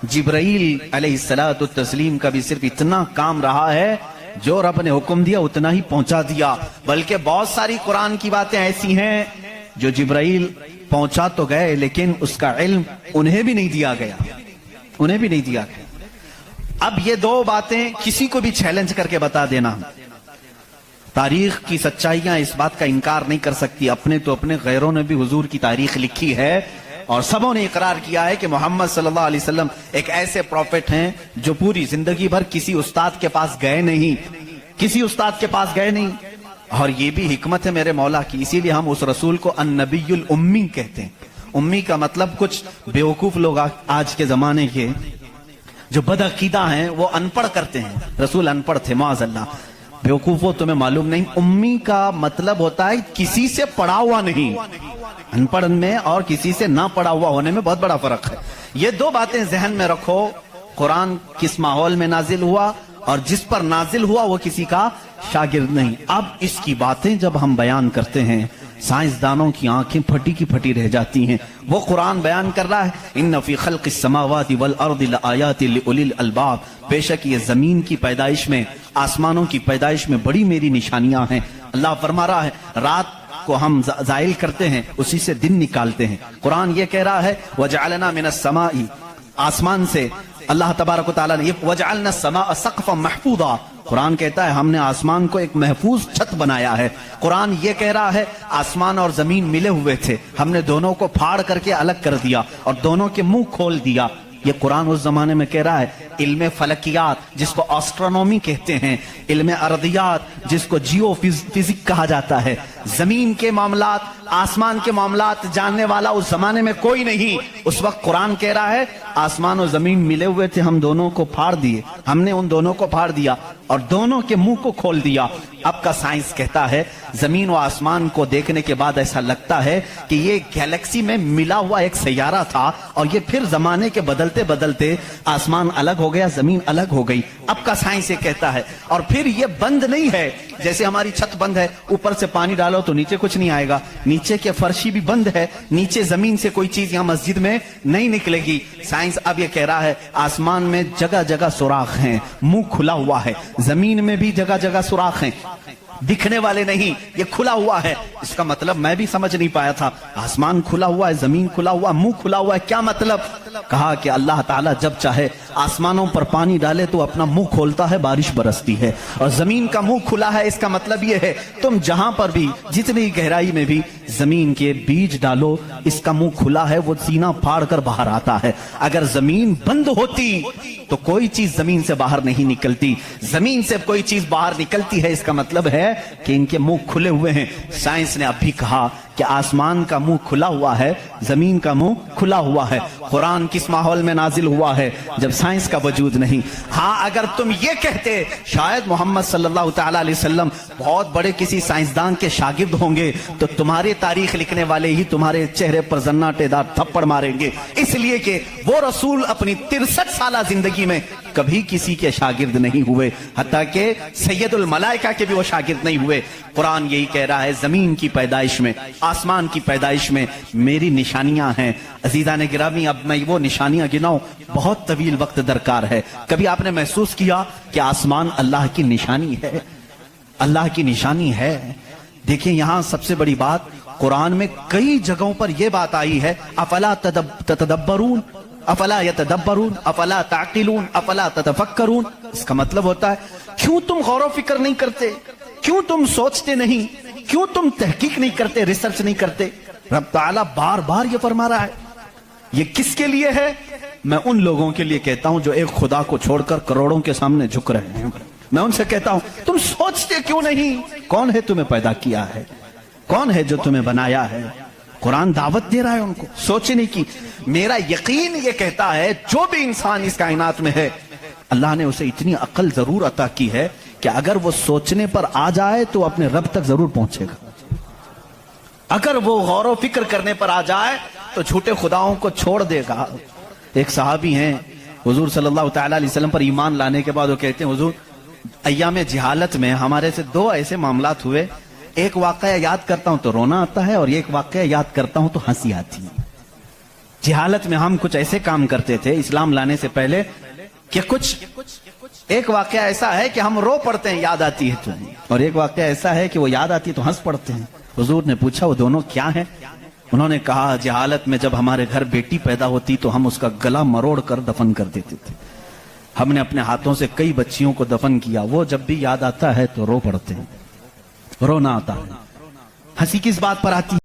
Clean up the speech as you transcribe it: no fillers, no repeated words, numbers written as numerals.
जिब्राइल अलैहिस्सलातु तस्लीम का भी सिर्फ इतना काम रहा है, जो रब ने हुक्म दिया उतना ही पहुंचा दिया। बल्कि बहुत सारी कुरान की बातें ऐसी हैं जो जिब्राइल पहुंचा तो गए लेकिन उसका इल्म उन्हें भी नहीं दिया गया, उन्हें भी नहीं दिया गया। अब ये दो बातें किसी को भी चैलेंज करके बता देना, तारीख की सच्चाइयां इस बात का इनकार नहीं कर सकती। अपने तो अपने, गैरों ने भी हुजूर की तारीख लिखी है और सबों ने इकरार किया है कि मोहम्मद सल्लल्लाहु अलैहि वसल्लम एक ऐसे प्रॉफिट हैं जो पूरी जिंदगी भर किसी उस्ताद के पास गए नहीं, किसी उस्ताद के पास गए नहीं। और ये भी हिकमत है मेरे मौला की, इसीलिए हम उस रसूल को अन्नबीयुल उम्मी कहते हैं। उम्मी का मतलब कुछ बेवकूफ लोग आज के जमाने के जो बदअकीदा हैं वो अनपढ़ करते हैं, रसूल अनपढ़ थे, माअज़ल्लाह। बेवकूफो तुम्हें मालूम नहीं, उम्मी का मतलब होता है किसी से पढ़ा हुआ नहीं। अनपढ़ में और किसी से ना पढ़ा हुआ होने में बहुत बड़ा फर्क है। ये दो बातें जहन में रखो। कुरान किस माहौल में नाजिल हुआ और जिस पर नाजिल हुआ वो किसी का शागिर्द नहीं। अब इसकी बातें जब हम बयान करते हैं, साइंसदानों की आंखें फटी की फटी रह जाती हैं। वो कुरान बयान कर रहा है, इन्न फी खल्क़िस समावाति वल अर्दि लआयाति लिउलिल अलबाब, बेशक ये जमीन की पैदाइश में, आसमानों की पैदाइश में बड़ी मेरी निशानियां हैं। अल्लाह फरमा रहा है, रात को हम जाइल करते हैं, उसी से दिन निकालते हैं। कुरान ये कह रहा है, वजअलना मिनस समाई, आसमान से अल्लाह तबारक व तआला ने वजअलना समा सक़फ़न महफूज़ा, कुरान कहता है हमने आसमान को एक महफूज छत बनाया है। कुरान ये कह रहा है आसमान और जमीन मिले हुए थे, हमने दोनों को फाड़ करके अलग कर दिया और दोनों के मुंह खोल दिया। ये कुरान उस जमाने में कह रहा है इल्म फलकियात जिसको एस्ट्रोनॉमी कहते हैं, इल्म अर्दियात जिसको जियो फिजिक कहा जाता है, जमीन के मामलात, आसमान के मामलात जानने वाला उस जमाने में कोई नहीं। उस वक्त कुरान कह रहा है आसमान और जमीन मिले हुए थे, हम दोनों को फाड़ दिए, हमने उन दोनों को फाड़ दिया और दोनों के मुंह को खोल दिया। अब का साइंस कहता है जमीन और आसमान को देखने के बाद ऐसा लगता है कि ये गैलेक्सी में मिला हुआ एक सैयारा था और ये फिर जमाने के बदलते बदलते आसमान अलग हो गया, जमीन अलग हो गई। अब का साइंस ये कहता है। और फिर ये बंद नहीं है, जैसे हमारी छत बंद है, ऊपर से पानी डालो तो नीचे कुछ नहीं आएगा, नीचे के फर्शी भी बंद है, नीचे जमीन से कोई चीज यहां मस्जिद में नहीं निकलेगी। साइंस अब ये कह रहा है आसमान में जगह जगह सुराख हैं, मुंह खुला हुआ है, जमीन में भी जगह जगह सुराख हैं, दिखने वाले नहीं, ये खुला हुआ है। इसका मतलब मैं भी समझ नहीं पाया था, आसमान खुला हुआ है, जमीन खुला हुआ, मुंह खुला हुआ है, क्या मतलब? कहा कि अल्लाह ताला जब चाहे आसमानों पर पानी डाले तो अपना मुंह खोलता है, बारिश बरसती है, और जमीन का मुंह खुला है। इसका मतलब ये है तुम जहां पर भी, जितनी गहराई में भी जमीन के बीज डालो, इसका मुंह खुला है, वो सीना फाड़ कर बाहर आता है। अगर जमीन बंद होती तो कोई चीज जमीन से बाहर नहीं निकलती, जमीन से कोई चीज बाहर निकलती है, इसका मतलब है कि इनके मुंह खुले हुए हैं। साइंस ने अब भी कहा कि आसमान का मुंह खुला हुआ है, जमीन का मुंह खुला हुआ है। कुरान किस माहौल में नाजिल हुआ है? जब साइंस का वजूद नहीं। हाँ, अगर तुम ये कहते शायद मोहम्मद सल्लल्लाहु तआला अलैहि वसल्लम बहुत बड़े किसी साइंसदान के शागिर्द होंगे, तो तुम्हारे तारीख लिखने वाले ही तुम्हारे चेहरे पर जन्नाटेदार थप्पड़ मारेंगे, इसलिए कि वो रसूल अपनी 63 साला जिंदगी में कभी किसी के शागिर्द नहीं हुए, हत्ता के सैयदुल मलाइका के भी वो शागिर्द नहीं हुए। कुरान यही कह रहा है जमीन की पैदाइश में, आसमान की पैदाइश में मेरी निशानियां हैं। अजीजान गिरामी, अब मैं वो निशानियां गिनाऊं, बहुत तवील वक्त दरकार है। कभी आपने महसूस किया कि आसमान अल्लाह की निशानी है? अल्लाह की निशानी है। देखिए यहां सबसे बड़ी बात, कुरान में कई जगहों पर यह बात आई है, अफला तदब्बरून, अफला यतदब्बरून, अफला ताकिलून, अफला ततफक्करून। इसका मतलब होता है क्यों तुम गौर फिक्र नहीं करते, क्यों तुम सोचते नहीं, क्यों तुम तहकीक नहीं करते, रिसर्च नहीं करते? रब ताला बार बार ये फरमा रहा है। ये किसके लिए है? मैं उन लोगों के लिए कहता हूं जो एक खुदा को छोड़कर करोड़ों के सामने झुक रहे हैं। मैं उनसे कहता हूं तुम सोचते क्यों नहीं? कौन है तुम्हें पैदा किया है? कौन है जो तुम्हें बनाया है? कुरान दावत दे रहा है उनको सोचने की। मेरा यकीन ये कहता है जो भी इंसान इस कायनात में है, अल्लाह ने उसे इतनी अक्ल जरूर अता की है कि अगर वो सोचने पर आ जाए तो अपने रब तक जरूर पहुंचेगा। अगर वो गौर फिक्र करने पर आ जाए तो झूठे खुदाओं को छोड़ देगा। एक सहाबी हैं, हुजूर सल्लल्लाहु तआला अलैहि वसल्लम पर ईमान लाने के बाद वो कहते हैं हुजूर अय्याम जिहालत में हमारे से दो ऐसे मामलात हुए, एक वाकया याद करता हूं तो रोना आता है और एक वाकया याद करता हूं तो हंसी आती है। جہالت میں ہم کچھ ایسے کام کرتے تھے اسلام لانے سے پہلے کہ کچھ ایک واقعہ ایسا ہے کہ ہم رو پڑتے ہیں یاد آتی ہے تو، اور ایک واقعہ ایسا ہے کہ وہ یاد آتی ہے تو ہنس پڑتے ہیں۔ حضور نے پوچھا وہ دونوں کیا ہیں؟ انہوں نے کہا جہالت میں جب ہمارے گھر بیٹی پیدا ہوتی تو ہم اس کا گلا مروڑ کر دفن کر دیتے تھے، ہم نے اپنے ہاتھوں سے کئی بچیوں کو دفن کیا، وہ جب بھی یاد آتا ہے تو رو پڑتے ہیں، رونا آتا ہے۔ ہنسی کس بات پر آتی ہے؟